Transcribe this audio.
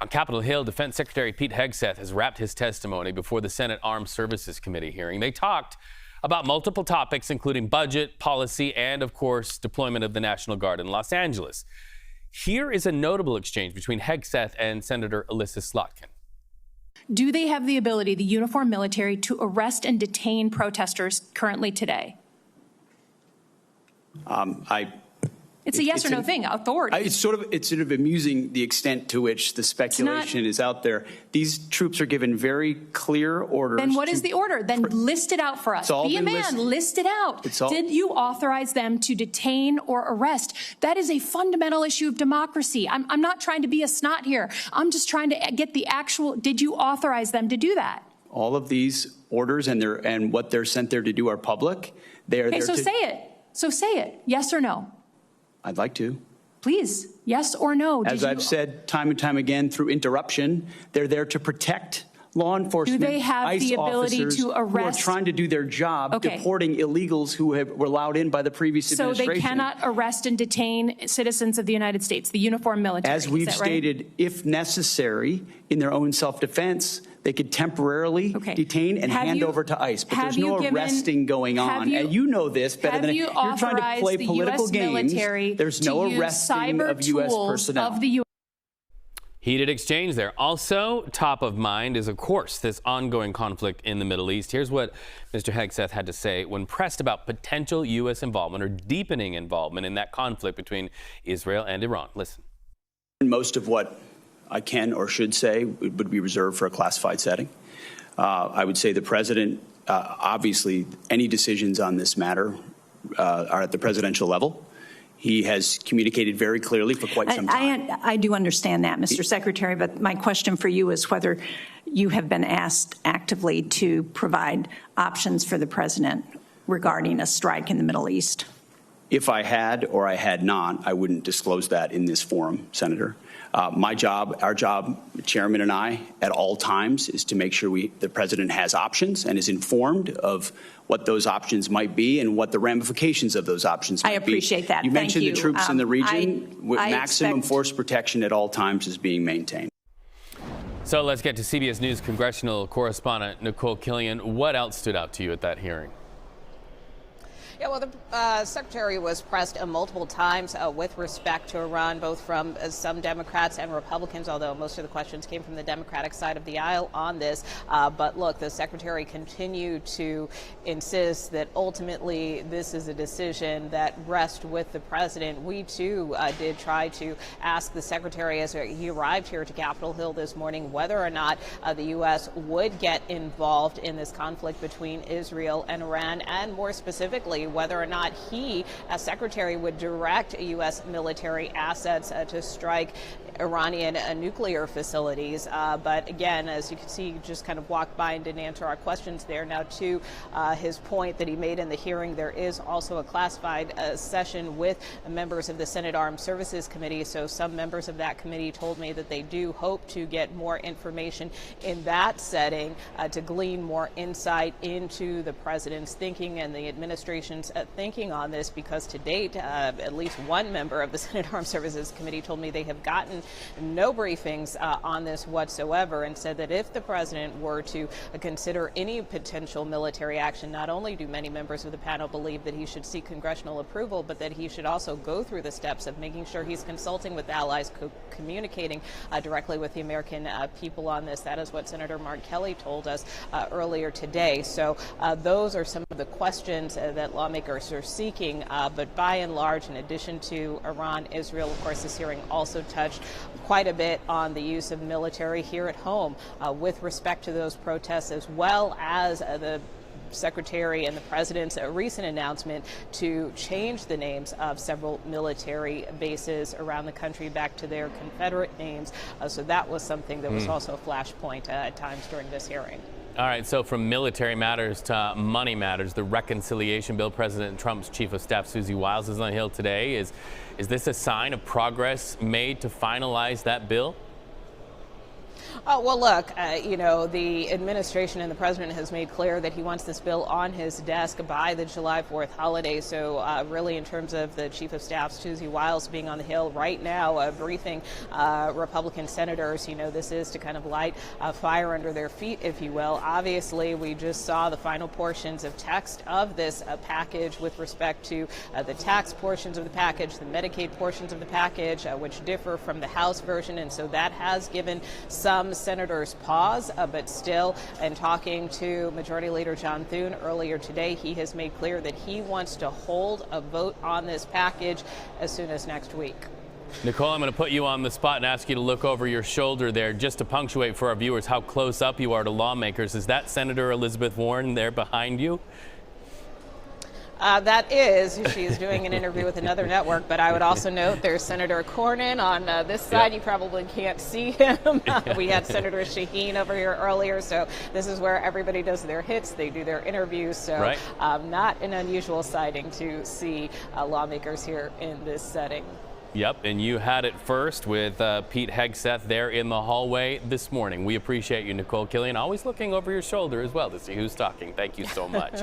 On Capitol Hill, Defense Secretary Pete Hegseth has wrapped his testimony before the Senate Armed Services Committee hearing. They talked about multiple topics, including budget, policy, and, of course, deployment of the National Guard in Los Angeles. Here is a notable exchange between Hegseth and Senator Alyssa Slotkin. Do they have the ability, the uniformed military, to arrest and detain protesters currently today? It's a yes or no thing. Authority. It's sort of amusing the extent to which the speculation is out there. These troops are given very clear orders. Then what is the order? Then list it out for us. Be a man. List it out. Did you authorize them to detain or arrest? That is a fundamental issue of democracy. I'm not trying to be a snot here. I'm just trying to get the actual. Did you authorize them to do that? All of these orders and what they're sent there to do are public. They are okay, there so to say it. So say it. Yes or no? I'd like to. Please, yes or no? As I've said time and time again through interruption, they're there to protect law enforcement. Do they have ICE the ability to arrest? Who are trying to do their job, deporting illegals who were allowed in by the previous administration. So they cannot arrest and detain citizens of the United States, the uniformed military. As we've stated, if necessary, in their own self-defense, they could temporarily detain and hand over to ICE. But there's no arresting going on. And you know this better than you're trying to play political games. There's no arresting of U.S. personnel. Heated exchange there. Also, top of mind is, of course, this ongoing conflict in the Middle East. Here's what Mr. Hegseth had to say when pressed about potential U.S. involvement or deepening involvement in that conflict between Israel and Iran. Listen. Most of what I can or should say would be reserved for a classified setting. I would say the president, obviously, any decisions on this matter are at the presidential level. He has communicated very clearly for quite some time. I do understand that, Mr. Secretary, but my question for you is whether you have been asked actively to provide options for the president regarding a strike in the Middle East. If I had or I had not, I wouldn't disclose that in this forum, Senator. My job, our job, Chairman and I, at all times, is to make sure the president has options and is informed of what those options might be and what the ramifications of those options might be. I appreciate that. You mentioned the troops in the region. I maximum force protection at all times is being maintained. So let's get to CBS News congressional correspondent Nikole Killion. What else stood out to you at that hearing? Yeah, well, the secretary was pressed multiple times with respect to Iran, both from some Democrats and Republicans, although most of the questions came from the Democratic side of the aisle on this. But look, the secretary continued to insist that ultimately this is a decision that rests with the president. We, too, did try to ask the secretary as he arrived here to Capitol Hill this morning whether or not the U.S. would get involved in this conflict between Israel and Iran, and more specifically, whether or not he, as secretary, would direct U.S. military assets to strike Iranian nuclear facilities. But again, as you can see, he just kind of walked by and didn't answer our questions there. Now, to his point that he made in the hearing, there is also a classified session with members of the Senate Armed Services Committee. So some members of that committee told me that they do hope to get more information in that setting to glean more insight into the president's thinking and the administration's thinking on this, because to date, at least one member of the Senate Armed Services Committee told me they have gotten no briefings on this whatsoever, and said that if the president were to consider any potential military action, not only do many members of the panel believe that he should seek congressional approval, but that he should also go through the steps of making sure he's consulting with allies, communicating directly with the American people on this. That is what Senator Mark Kelly told us earlier today. So those are some of the questions that lawmakers are seeking. But by and large, in addition to Iran, Israel, of course, this hearing also touched quite a bit on the use of military here at home with respect to those protests, as well as the Secretary and the President's recent announcement to change the names of several military bases around the country back to their Confederate names. So that was something that was also a flashpoint at times during this hearing. All right, so from military matters to money matters, the reconciliation bill, President Trump's chief of staff, Susie Wiles, is on the Hill today. Is this a sign of progress made to finalize that bill? Oh, well, look, the administration and the president has made clear that he wants this bill on his desk by the July 4th holiday. So really, in terms of the chief of staff, Susie Wiles, being on the Hill right now, briefing Republican senators, this is to kind of light a fire under their feet, if you will. Obviously, we just saw the final portions of text of this package with respect to the tax portions of the package, the Medicaid portions of the package, which differ from the House version. And so that has given some senators pause, but still, in talking to Majority Leader John Thune earlier today, he has made clear that he wants to hold a vote on this package as soon as next week. Nikole, I'm going to put you on the spot and ask you to look over your shoulder there just to punctuate for our viewers how close up you are to lawmakers. Is that Senator Elizabeth Warren there behind you? That is. She's doing an interview with another network, but I would also note there's Senator Cornyn on this side. Yep. You probably can't see him. We had Senator Shaheen over here earlier, so this is where everybody does their hits. They do their interviews, so right. Not an unusual sighting to see lawmakers here in this setting. Yep, and you had it first with Pete Hegseth there in the hallway this morning. We appreciate you, Nikole Killion, always looking over your shoulder as well to see who's talking. Thank you so much.